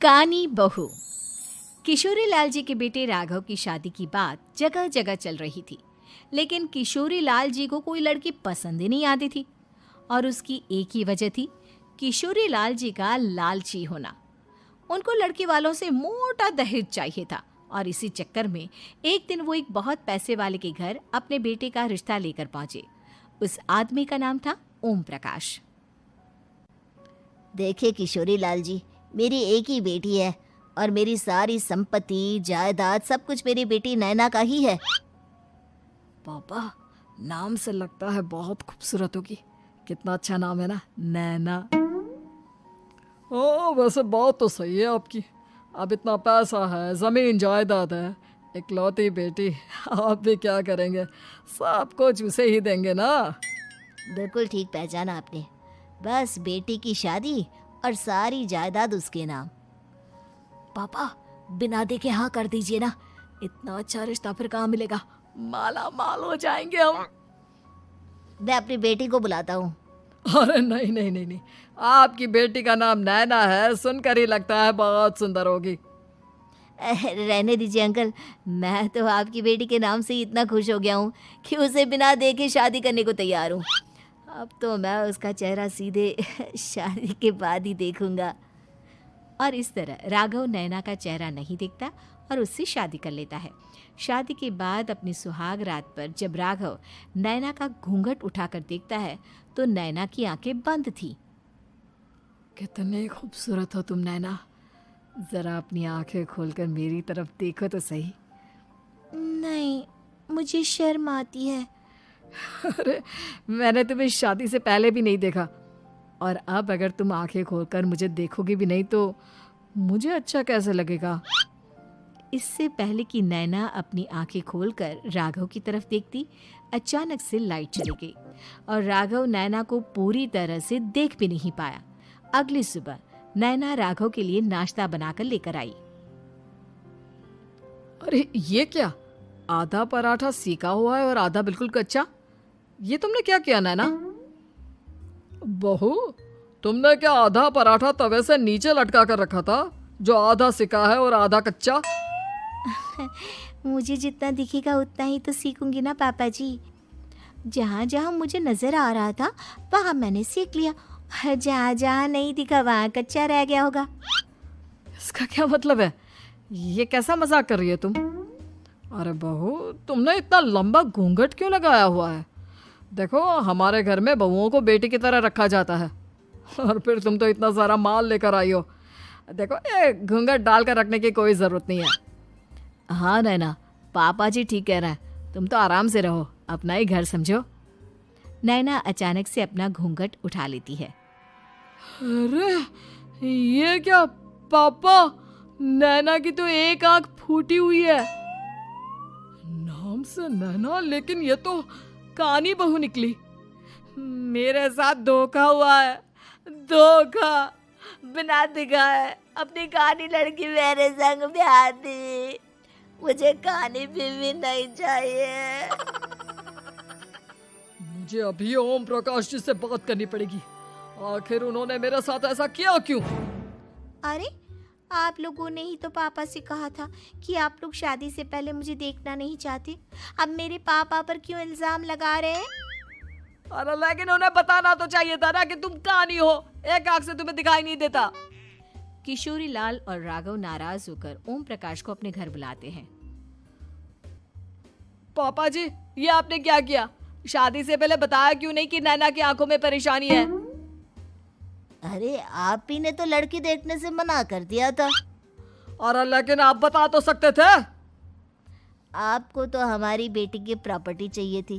कानी बहू। किशोरी लाल जी के बेटे राघव की शादी की बात जगह जगह चल रही थी, लेकिन किशोरी लाल जी को कोई लड़की पसंद ही नहीं आती थी। और उसकी एक ही वजह थी, किशोरी लाल जी का लालची होना। उनको लड़की वालों से मोटा दहेज चाहिए था और इसी चक्कर में एक दिन वो एक बहुत पैसे वाले के घर अपने बेटे का रिश्ता लेकर पहुंचे। उस आदमी का नाम था ओम प्रकाश। देखिए किशोरी लाल जी, मेरी एक ही बेटी है और मेरी सारी संपत्ति जायदाद सब कुछ मेरी बेटी नैना का ही है। पापा, नाम से लगता है बहुत खूबसूरत होगी। कितना अच्छा नाम है ना, नैना। ओ, वैसे बात तो सही है आपकी। अब इतना पैसा है, जमीन जायदाद है, इकलौती बेटी, आप भी क्या करेंगे? सब कुछ उसे ही देंगे ना। बिल्कुल ठीक पहचाना आपने। बस बेटी की शादी और सारी जायदाद उसके नाम। पापा, बिना देखे हाँ कर दीजिए ना। इतना अच्छा रिश्ता फिर कहाँ मिलेगा? माला माल हो जाएंगे हम। मैं अपनी बेटी को बुलाता हूँ। अरे नहीं नहीं नहीं नहीं, आपकी बेटी का नाम नैना है, सुनकर ही लगता है बहुत सुंदर होगी। रहने दीजिए अंकल, मैं तो आपकी बेटी के नाम से ही इतना खुश हो गया हूँ कि उसे बिना देखे शादी करने को तैयार हूँ। अब तो मैं उसका चेहरा सीधे शादी के बाद ही देखूंगा। और इस तरह राघव नैना का चेहरा नहीं देखता और उससे शादी कर लेता है। शादी के बाद अपनी सुहाग रात पर जब राघव नैना का घूंघट उठाकर देखता है तो नैना की आंखें बंद थी। कितने खूबसूरत हो तुम नैना, जरा अपनी आंखें खोलकर मेरी तरफ देखो तो सही। नहीं, मुझे शर्म आती है। अरे, मैंने तुम्हें शादी से पहले भी नहीं देखा और अब अगर तुम आंखें खोलकर मुझे देखोगी भी नहीं तो मुझे अच्छा कैसे लगेगा? इससे पहले कि नैना अपनी आंखें खोलकर राघव की तरफ देखती, अचानक से लाइट चली गई और राघव नैना को पूरी तरह से देख भी नहीं पाया। अगली सुबह नैना राघव के लिए नाश्ता बनाकर लेकर आई। अरे ये क्या, आधा पराठा सेका हुआ है और आधा बिल्कुल कच्चा। ये तुमने क्या किया नैना? बहू, तुमने क्या आधा पराठा तवे से नीचे लटका कर रखा था जो आधा सेका है और आधा कच्चा? मुझे जितना दिखेगा उतना ही तो सीखूंगी ना पापा जी। जहाँ जहाँ मुझे नजर आ रहा था वहाँ मैंने सीख लिया, जहाँ जहाँ नहीं दिखा वहाँ कच्चा रह गया होगा। इसका क्या मतलब है? ये कैसा मजाक कर रही है तुम? अरे बहू, तुमने इतना लंबा घूंघट क्यों लगाया हुआ है? देखो, हमारे घर में बहुओं को बेटी की तरह रखा जाता है और फिर तुम तो इतना सारा माल लेकर आई हो। देखो, ये घूंघट डालकर रखने की कोई ज़रूरत नहीं है। हाँ नैना, पापा जी ठीक कह रहे हैं, तुम तो आराम से रहो, अपना ही घर समझो। नैना अचानक से अपना घूंघट उठा लेती है। अरे ये क्या पापा, नैना की तो एक आंख फूटी हुई है। नाम से नैना, लेकिन ये तो कानी बहू निकली। मेरे साथ धोखा हुआ है, धोखा। बिना दिखाए अपनी कानी लड़की मेरे संग ब्याह दी। मुझे कानी बीवी नहीं चाहिए। मुझे अभी ओम प्रकाश जी से बात करनी पड़ेगी। आखिर उन्होंने मेरे साथ ऐसा किया क्यों? अरे, आप लोगों ने ही तो पापा से कहा था कि आप लोग शादी से पहले मुझे देखना नहीं चाहते। अब मेरे पापा पर क्यों इल्जाम लगा रहे हैं? अरे लेकिन उन्हें बताना तो चाहिए था ना कि तुम कानी हो, एक आंख से तुम्हें दिखाई नहीं देता। किशोरी लाल और राघव नाराज होकर ओम प्रकाश को अपने घर बुलाते हैं। पापा जी, ये आपने क्या किया? शादी से पहले बताया क्यों नहीं कि नैना की आंखों में परेशानी है? अरे, आप ही ने तो लड़की देखने से मना कर दिया था। अरे लेकिन आप बता तो सकते थे। आपको तो हमारी बेटी की प्रॉपर्टी चाहिए थी,